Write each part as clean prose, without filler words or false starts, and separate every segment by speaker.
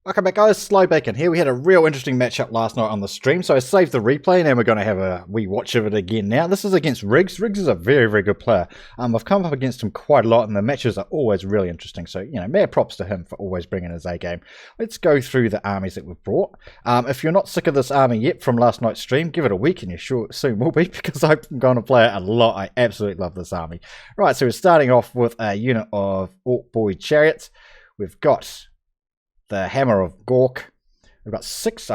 Speaker 1: Welcome back, guys. Slybacon here. We had a real interesting matchup last night on the stream, so I saved the replay and we're going to have a wee watch of it again now. This is against Riggs. Riggs is a very, very good player. I've come up against him quite a lot and the matches are always really interesting, so, mad props to him for always bringing his A-game. Let's go through the armies that we've brought. If you're not sick of this army yet from last night's stream, give it a week and you sure soon will be, because I'm going to play it a lot. I absolutely love this army. Right, so we're starting off with a unit of Orc Boy Chariots. We've got the Hammer of Gork. We've got six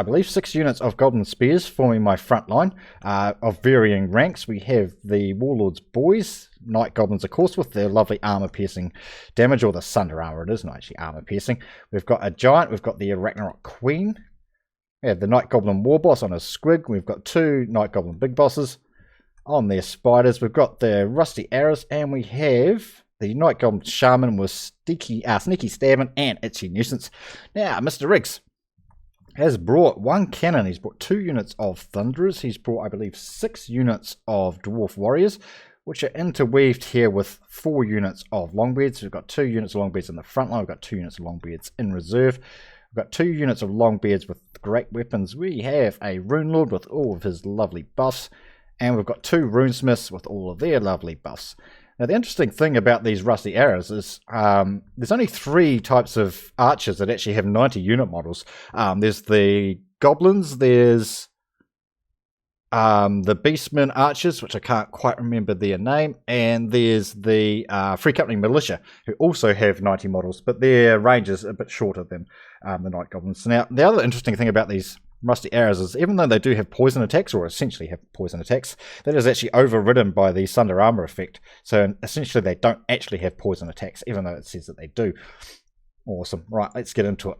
Speaker 1: units of Golden Spears forming my front line of varying ranks. We have the Warlord's Boys, Night Goblins, of course, with their lovely armor-piercing damage, or the Sunder armor. It is not actually armor-piercing. We've got a Giant. We've got the Ragnarok Queen. We have the Night Goblin War Boss on a Squig. We've got two Night Goblin Big Bosses on their Spiders. We've got the Rusty Arrows, and we have the Night Goblin Shaman with Sneaky Stabbing and Itchy Nuisance. Now, Mr. Riggs has brought one cannon. He's brought 2 units of Thunderers. He's brought, I believe, 6 units of Dwarf Warriors, which are interweaved here with 4 units of Longbeards. We've got 2 units of Longbeards in the front line. We've got 2 units of Longbeards in reserve. We've got 2 units of Longbeards with great weapons. We have a Rune Lord with all of his lovely buffs. And we've got 2 Runesmiths with all of their lovely buffs. Now, the interesting thing about these Rusty Arrows is there's only 3 types of archers that actually have 90 unit models. There's the Goblins, there's the Beastmen Archers, which I can't quite remember their name, and there's the Free Company Militia, who also have 90 models, but their range is a bit shorter than the Night Goblins. Now, the other interesting thing about these Rusty Arrows is, even though they do have poison attacks, or essentially have poison attacks, that is actually overridden by the Sunder armor effect. So essentially they don't actually have poison attacks, even though it says that they do. Awesome. Right, let's get into it.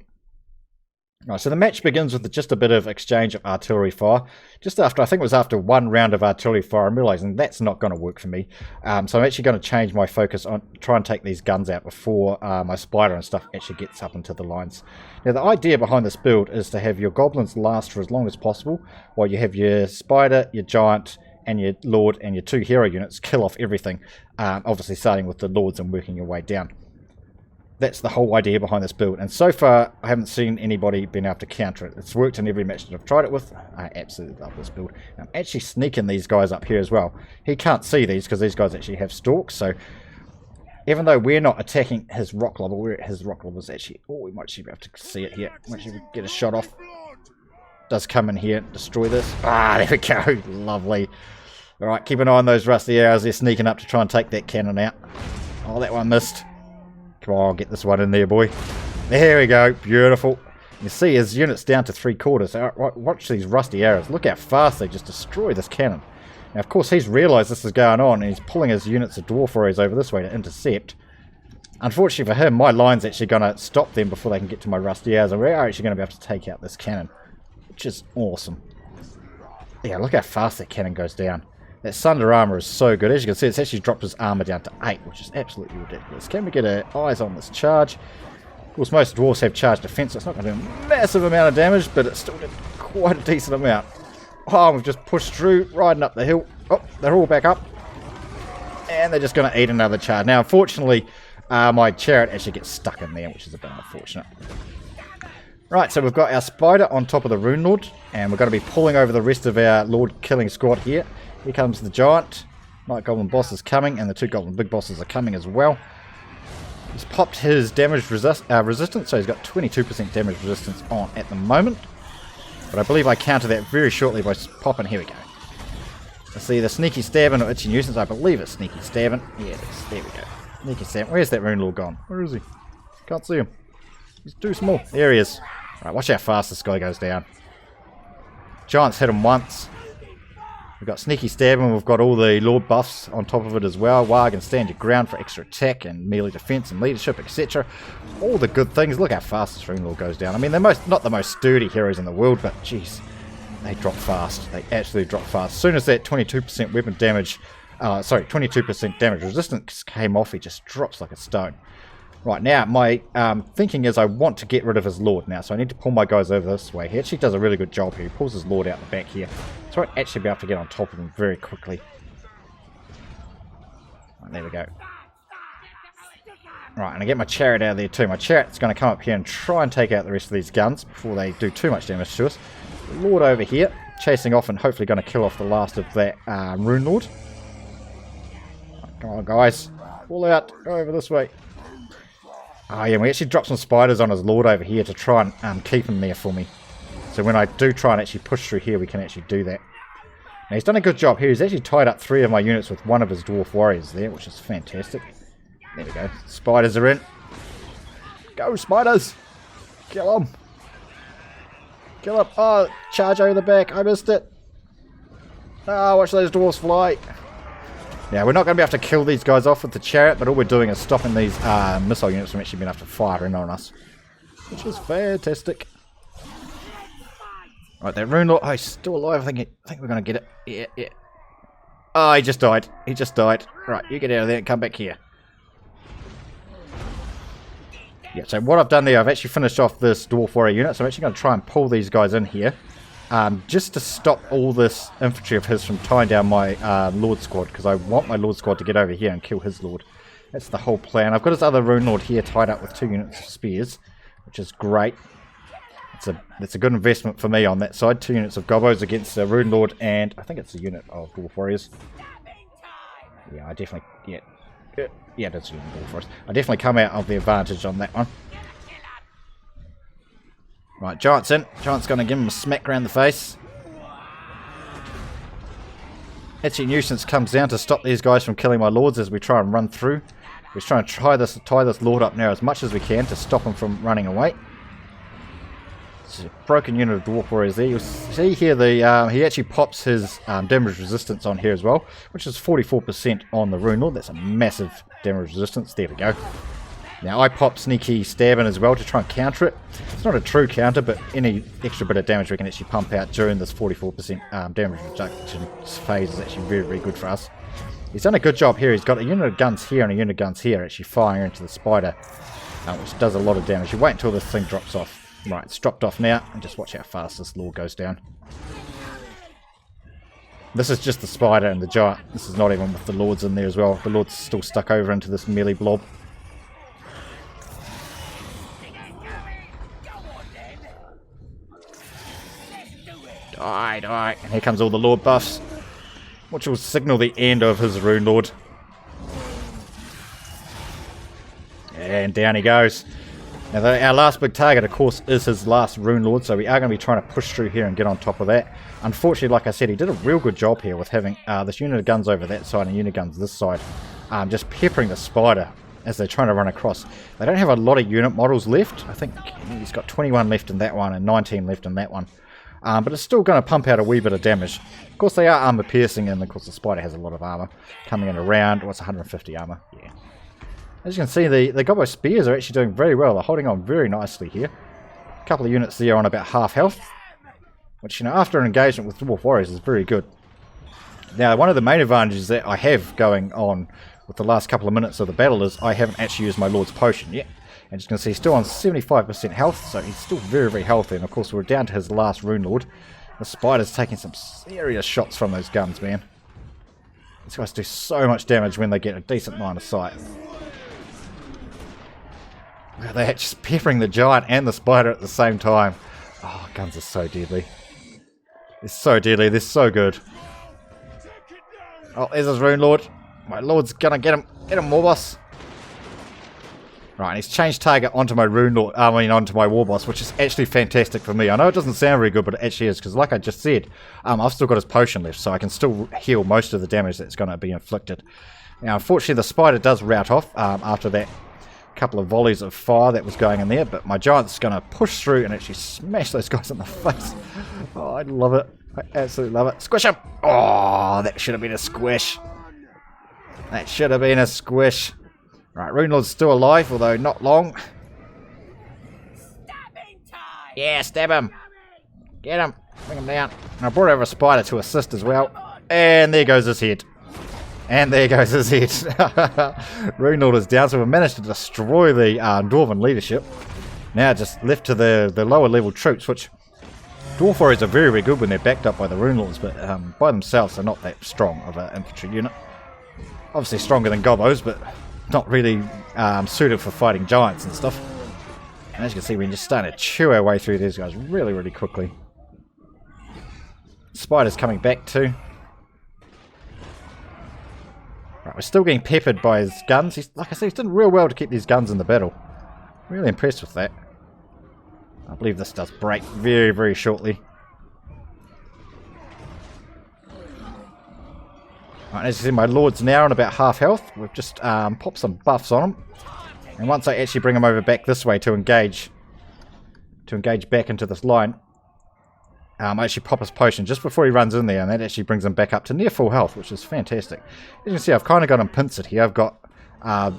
Speaker 1: Right, so the match begins with just a bit of exchange of artillery fire. Just after, I think it was after 1 round of artillery fire, I'm realizing that's not going to work for me. So I'm actually going to change my focus on try and take these guns out before my spider and stuff actually gets up into the lines. Now, the idea behind this build is to have your goblins last for as long as possible, while you have your spider, your giant, and your lord, and your 2 hero units kill off everything. Obviously starting with the lords and working your way down. That's the whole idea behind this build, and so far I haven't seen anybody being able to counter it. It's worked in every match that I've tried it with. I absolutely love this build. I'm actually sneaking these guys up here as well. He can't see these because these guys actually have stalks, so even though we're not attacking his rock lobber, his rock lobber is actually... Oh, we might actually be able to see it here. Might actually get a shot off. Does come in here, destroy this. Ah, there we go. Lovely. Alright, keep an eye on those Rusty Arrows. They're sneaking up to try and take that cannon out. Oh, that one missed. Come on, get this one in there, boy. There we go. Beautiful. You see his unit's down to 3/4. Watch these Rusty Arrows. Look how fast they just destroy this cannon. Now, of course, he's realised this is going on, and he's pulling his units of Dwarf Warriors over this way to intercept. Unfortunately for him, my line's actually going to stop them before they can get to my Rusty Arrows, and we are actually going to be able to take out this cannon, which is awesome. Yeah, look how fast that cannon goes down. That Sunder armor is so good. As you can see, it's actually dropped his armor down to 8, which is absolutely ridiculous. Can we get our eyes on this charge? Of course, most dwarves have charge defense, so it's not going to do a massive amount of damage, but it still did quite a decent amount. Oh, we've just pushed through, riding up the hill. Oh, they're all back up. And they're just going to eat another charge. Now, unfortunately, my chariot actually gets stuck in there, which is a bit unfortunate. Right, so we've got our spider on top of the Rune Lord, and we're going to be pulling over the rest of our Lord killing squad here. Here comes the Giant. Night Goblin Boss is coming, and the 2 Goblin Big Bosses are coming as well. He's popped his damage resistance, so he's got 22% damage resistance on at the moment. But I believe I counter that very shortly by popping. Here we go. Let's see, the Sneaky Stabbing or Itchy Nuisance. I believe it's Sneaky Stabbing. Yeah, it is. There we go. Sneaky Stabbing. Where's that Rune Lord gone? Where is he? Can't see him. He's too small. There he is. Right, watch how fast this guy goes down. Giant's hit him once. We've got Sneaky Stabbing, we've got all the Lord buffs on top of it as well. Warg and Stand Your Ground for extra attack and melee defense and leadership, etc. All the good things. Look how fast this Rune Lord goes down. I mean, they're not the most sturdy heroes in the world, but jeez, they drop fast. They absolutely drop fast. As soon as that 22% weapon damage, 22% damage resistance came off, he just drops like a stone. Right, now, my thinking is I want to get rid of his Lord now, so I need to pull my guys over this way. He actually does a really good job here. He pulls his Lord out the back here. So I actually be able to get on top of him very quickly. Right, there we go. Right, and I get my chariot out of there too. My chariot's going to come up here and try and take out the rest of these guns before they do too much damage to us. The Lord over here, chasing off and hopefully going to kill off the last of that Rune Lord. Come on, guys. All out. Go over this way. Oh, yeah, we actually dropped some spiders on his Lord over here to try and keep him there for me. So when I do try and actually push through here, we can actually do that. Now, he's done a good job here. He's actually tied up 3 of my units with one of his Dwarf Warriors there, which is fantastic. There we go. Spiders are in. Go, spiders! Kill them! Kill them! Oh, charge over the back. I missed it. Oh, watch those dwarfs fly. Now, we're not going to be able to kill these guys off with the chariot, but all we're doing is stopping these missile units from actually being able to fire in on us. Which is fantastic. Right, that Rune Lord. Oh, he's still alive. I think we're going to get it. Yeah. Oh, he just died. He just died. Right, you get out of there and come back here. Yeah, so what I've done there, I've actually finished off this Dwarf Warrior unit, so I'm actually going to try and pull these guys in here. Just to stop all this infantry of his from tying down my Lord squad, because I want my Lord squad to get over here and kill his Lord. That's the whole plan. I've got his other Rune Lord here tied up with 2 units of spears, which is great. It's a good investment for me on that side. 2 units of Gobos against a Rune Lord, and I think it's a unit of Dwarf Warriors. Yeah, I definitely... Yeah, that's a unit of Dwarf Warriors. I definitely come out of the advantage on that one. Right, Giant's in. Giant's going to give him a smack around the face. Actually, nuisance comes down to stop these guys from killing my lords as we try and run through. We're trying to tie this lord up now as much as we can to stop him from running away. It's a broken unit of Dwarf Warriors there. You'll see here he actually pops his damage resistance on here as well, which is 44% on the Rune Lord. That's a massive damage resistance. There we go. Now I pop Sneaky Stab in as well to try and counter it. It's not a true counter, but any extra bit of damage we can actually pump out during this 44% damage reduction phase is actually very, very good for us. He's done a good job here. He's got a unit of guns here and a unit of guns here actually firing into the spider, which does a lot of damage. You wait until this thing drops off. Right, it's dropped off now, and just watch how fast this lord goes down. This is just the spider and the giant. This is not even with the lords in there as well. The lord's still stuck over into this melee blob. Die. And here comes all the lord buffs, which will signal the end of his Rune Lord. And down he goes. Now, our last big target, of course, is his last Rune Lord, so we are going to be trying to push through here and get on top of that. Unfortunately, like I said, he did a real good job here with having this unit of guns over that side and unit of guns this side, just peppering the spider as they're trying to run across. They don't have a lot of unit models left. I think he's got 21 left in that one and 19 left in that one. But it's still going to pump out a wee bit of damage. Of course, they are armor piercing, and of course the spider has a lot of armor coming in around. What's 150 armor? Yeah. As you can see, the Gobbo Spears are actually doing very well. They're holding on very nicely here. A couple of units there on about half health, which, you know, after an engagement with Dwarf Warriors is very good. Now, one of the main advantages that I have going on with the last couple of minutes of the battle is I haven't actually used my Lord's Potion yet. And you can see he's still on 75% health, so he's still very, very healthy. And of course, we're down to his last Rune Lord. The spider's taking some serious shots from those guns, man. These guys do so much damage when they get a decent line of sight. They're just peppering the giant and the spider at the same time. Oh, guns are so deadly. They're so deadly. They're so good. Oh, there's his Rune Lord. My Lord's gonna get him. Get him, Warboss. Right, and he's changed target onto my Rune Lord. Onto my Warboss, which is actually fantastic for me. I know it doesn't sound very good, but it actually is, because like I just said, I've still got his potion left, so I can still heal most of the damage that's going to be inflicted. Now, unfortunately, the spider does rout off after that couple of volleys of fire that was going in there, but my giant's going to push through and actually smash those guys in the face. Oh, I love it. I absolutely love it. Squish him! Oh, that should have been a squish. That should have been a squish. Right, Rune Lord's still alive, although not long. Yeah, stab him. Get him. Bring him down. And I brought over a spider to assist as well. And there goes his head. And there goes his head. Rune Lord is down, so we've managed to destroy the Dwarven leadership. Now just left to the lower level troops, which Dwarf Warriors are very, very good when they're backed up by the Rune Lords, but by themselves they're not that strong of an infantry unit. Obviously stronger than Gobbos, but not really suited for fighting giants and stuff. And as you can see, we're just starting to chew our way through these guys really, really quickly. Spider's coming back too. Right, we're still getting peppered by his guns. Like I said, he's done real well to keep these guns in the battle. Really impressed with that. I believe this does break very, very shortly. Right, as you see, my lord's now on about half health. We've just popped some buffs on him. And once I actually bring him over back this way to engage back into this line, I actually pop his potion just before he runs in there, and that actually brings him back up to near full health, which is fantastic. As you can see, I've kind of got him pincered here. I've got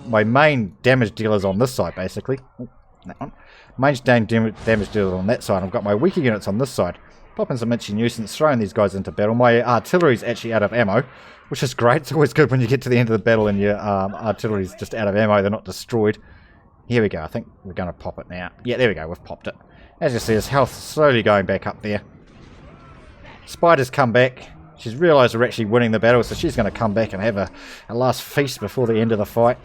Speaker 1: my main damage dealers on this side, basically. Ooh, that one. Main damage dealers on that side. I've got my weaker units on this side. Popping some itchy nuisance, throwing these guys into battle. My artillery's actually out of ammo, which is great. It's always good when you get to the end of the battle and your artillery's just out of ammo. They're not destroyed. Here we go. I think we're going to pop it now. Yeah, there we go. We've popped it. As you see, his health slowly going back up there. Spider's come back. She's realised we're actually winning the battle, so she's going to come back and have a last feast before the end of the fight.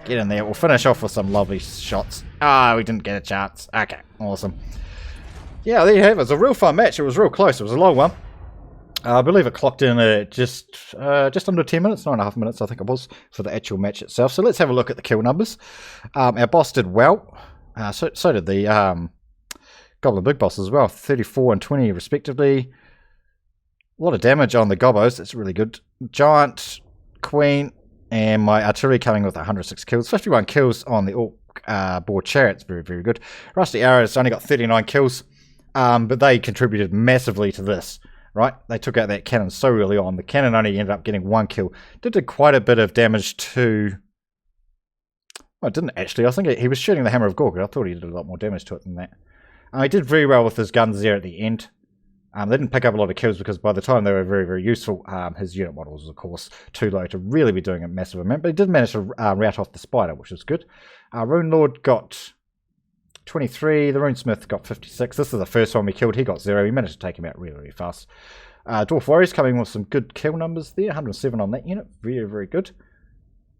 Speaker 1: Get in there. We'll finish off with some lovely shots. Ah, we didn't get a chance. Okay, awesome. Yeah, there you have it. It was a real fun match. It was real close. It was a long one. I believe it clocked in at just under 10 minutes, 9.5 minutes, I think it was, for the actual match itself. So let's have a look at the kill numbers. Our boss did well. So did the Goblin Big Boss as well. 34 and 20 respectively. A lot of damage on the Gobbos. That's really good. Giant, Queen, and my artillery coming with 106 kills. 51 kills on the Orc board chariots. Very, very good. Rusty Arrows only got 39 kills. But they contributed massively to this, right? They took out that cannon so early on. The cannon only ended up getting 1 kill. Did quite a bit of damage to... Well, it didn't actually. I think he was shooting the Hammer of Gorgon. I thought he did a lot more damage to it than that. He did very well with his guns there at the end. They didn't pick up a lot of kills because by the time they were very, very useful, his unit model was, of course, too low to really be doing a massive amount. But he did manage to rout off the Spider, which was good. Rune Lord got 23. The Runesmith got 56. This is the first one we killed. He got 0. We managed to take him out really, really fast. Dwarf Warriors coming with some good kill numbers there. 107 on that unit. Very, very good.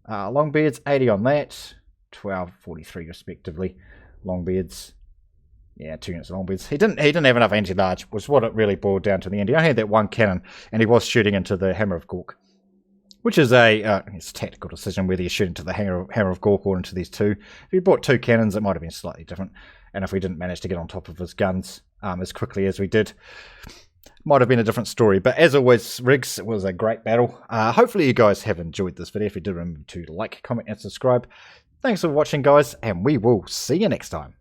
Speaker 1: Longbeards, 80 on that. 12, 43 respectively. Longbeards. Yeah, 2 units of Longbeards. He didn't have enough anti-large, was what it really boiled down to the end. He only had that 1 cannon, and he was shooting into the Hammer of Gork. Which is it's a tactical decision whether you shoot into the Hammer of Gork or into these 2. If he bought 2 cannons, it might have been slightly different. And if we didn't manage to get on top of his guns as quickly as we did, might have been a different story. But as always, Riggs, it was a great battle. Hopefully you guys have enjoyed this video. If you did, remember to like, comment, and subscribe. Thanks for watching, guys, and we will see you next time.